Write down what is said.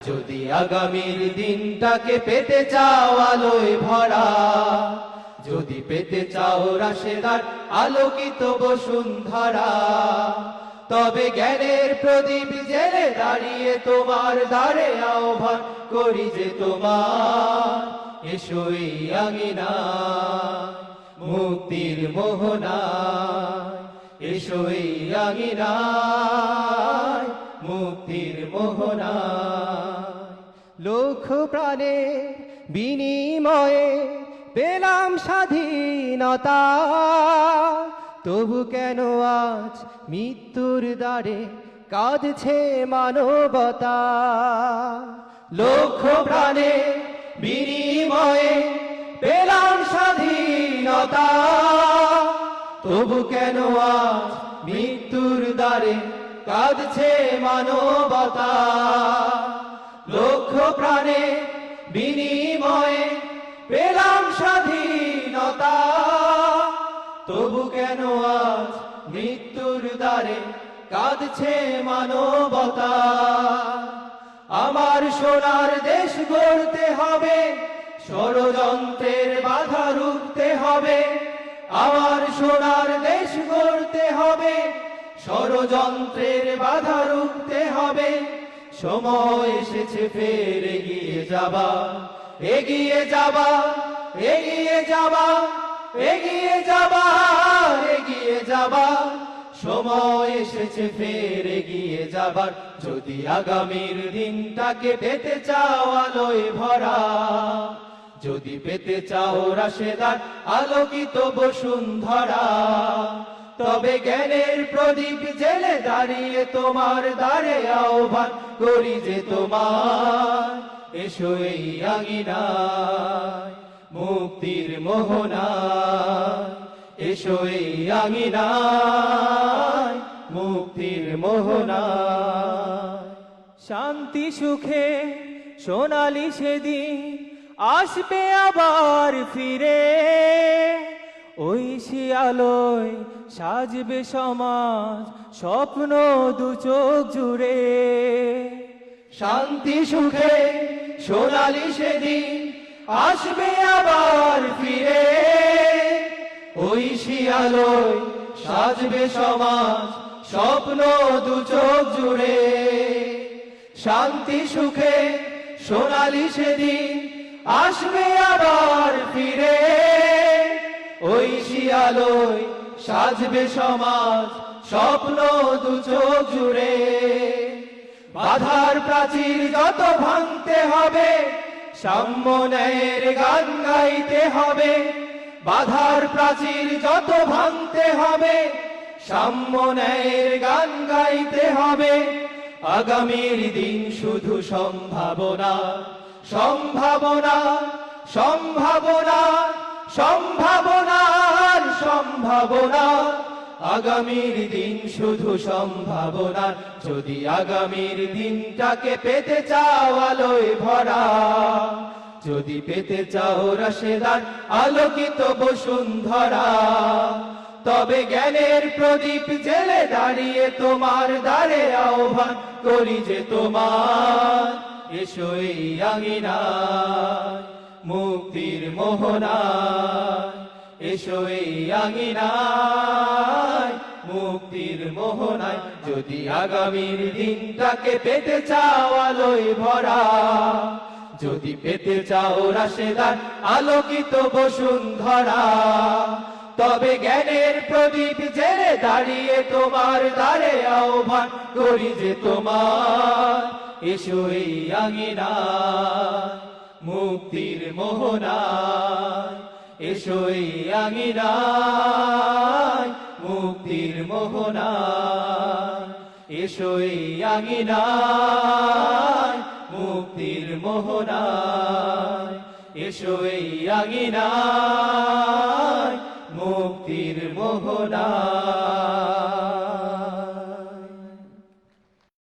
যদি আগামীর দিনটাকে পেতে চাও আলোয় ভরা, যদি পেতে চাও রাশেদার আলোকিত বসুন্ধরা, তবে জ্ঞানের প্রদীপ জেলে দাঁড়িয়ে তোমার দ্বারে আহ্বান করি যে তোমার, এসো এই আঙিনায় মুক্তির মোহনায়, এসো এই আঙিনায় মুক্তির মোহনায়। লক্ষ প্রাণে বিনিময়ে পেলাম স্বাধীনতা, তবু কেন আজ মৃত্যুর দ্বারে কাঁদছে মানবতা। লক্ষ প্রাণে বিনিময়ে পেলাম স্বাধীনতা, তবু কেন আজ মৃত্যুর দ্বারে কাঁদছে মানবতা। লক্ষ প্রাণে বিনিময়ে পেলাম স্বাধীনতা, তবু কেন আজ মৃত্যুর দ্বারে কাঁদছে মানবতা। আমার সোনার দেশ গড়তে হবে, ষড়যন্ত্রের বাধা রুখতে হবে। আমার সোনার দেশ গড়তে হবে, ষড়যন্ত্রের বাধা রুখতে হবে। সময় এসেছে ফের এগিয়ে যাবা, এগিয়ে যাবা, এগিয়ে যাবা, এগিয়ে যাবা, এগিয়ে যাবা। সময় এসেছে ফের এগিয়ে যাবার, যদি আগামীর দিনটাকে পেতে চাও আলোয় ভরা, যদি পেতে চাও রাশেদার আলোকিত বসুন্ধরা, তবে জ্ঞানের প্রদীপ জেলে দাঁড়িয়ে তোমার দ্বারে আহ্বান করি যে তোমার, এসো এই আঙিনায় মুক্তির মোহনায়, এসো এই আঙিনায় মুক্তির মোহনায়। শান্তি সুখে সোনালি সেদিন আসবে আবার ফিরে, ওই সে আলোয় সাজবে সমাজ স্বপ্ন দু চোখ জুড়ে। শান্তি সুখে সোনালি সেদিন আসবে আবার ফিরে, ওই শিয়ালোয় সাজবে সমাজ স্বপ্ন দু চোখ জুড়ে। শান্তি সুখে সোনালি সেদিন আসবে আবার ফিরে, ওই শিয়ালোয় সাজবে সমাজ স্বপ্ন দু চোখ জুড়ে। বাধার প্রাচীর যত ভাঙতে হবে, সাম্য ন্যায়ের গান গাইতে হবে। বাধার প্রাচীর যত ভাঙতে হবে, সাম্য ন্যায়ের গান গাইতে হবে। আগামীর দিন শুধু সম্ভাবনা, সম্ভাবনা, সম্ভাবনা, সম্ভাবনার সম্ভাবনা। আগামীর দিন শুধু সম্ভাবনা, যদি আগামীর দিনটাকে পেতে চাও আলোয় ভরা, যদি পেতে চাও রাশেদার আলোকিত বসুন্ধরা, তবে জ্ঞানের প্রদীপ জেলে দাঁড়িয়ে তোমার দ্বারে আহ্বান করি যে তোমার, এসো এই আঙিনায় মুক্তির মোহনায়, এসো এই আঙিনায় মুক্তির মোহনায়। যদি আগামীর দিনটাকে পেতে চাও আলোয় ভরা, যদি পেতে চাও রাশেদার আলোকিত বসুন্ধরা, তবে জ্ঞানের প্রদীপ জেলে দাঁড়িয়ে তোমার দ্বারে আহ্বান করি যে তোমার, এসো এই আঙিনায় মুক্তির মোহনায়, এসো এই আঙিনায় মুক্তির মোহনায়, এসো এই আঙিনায় মুক্তির মোহনায়, এসো এই আঙিনায় মুক্তির মোহনায়।